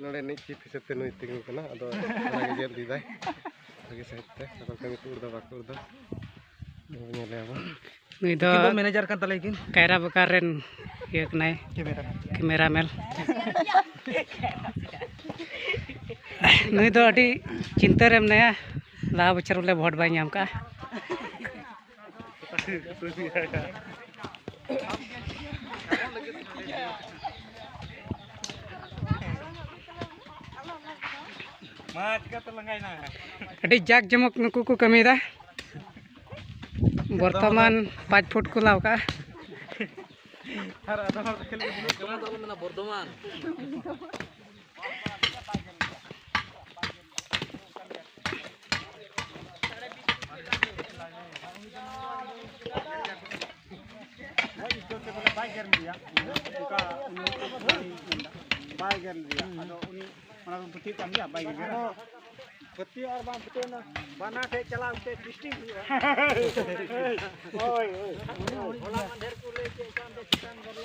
नोड़े नहीं चीफ हिसाब से नुई तिंगु कना अदो लगे गेल दिदाय लगे साइड ते सकल कमी को उड़दा बाको उड़दा नेले अब नुई दो किन manager kan tale kin kaira bekaren ieu kenai kamera mel नुई दो अडी चिंता रे मनाया ला बचर बोले भोट बाय नाम का अडी जाक जमक नुकु को कमीदा वर्तमान 5 फुट को लाव का बर्धमान पति और बाम पते ना बना थे चला उते डिस्ट्रिक्ट ओए ओए होला मंदिर को लेके काम दे चिकन कर लो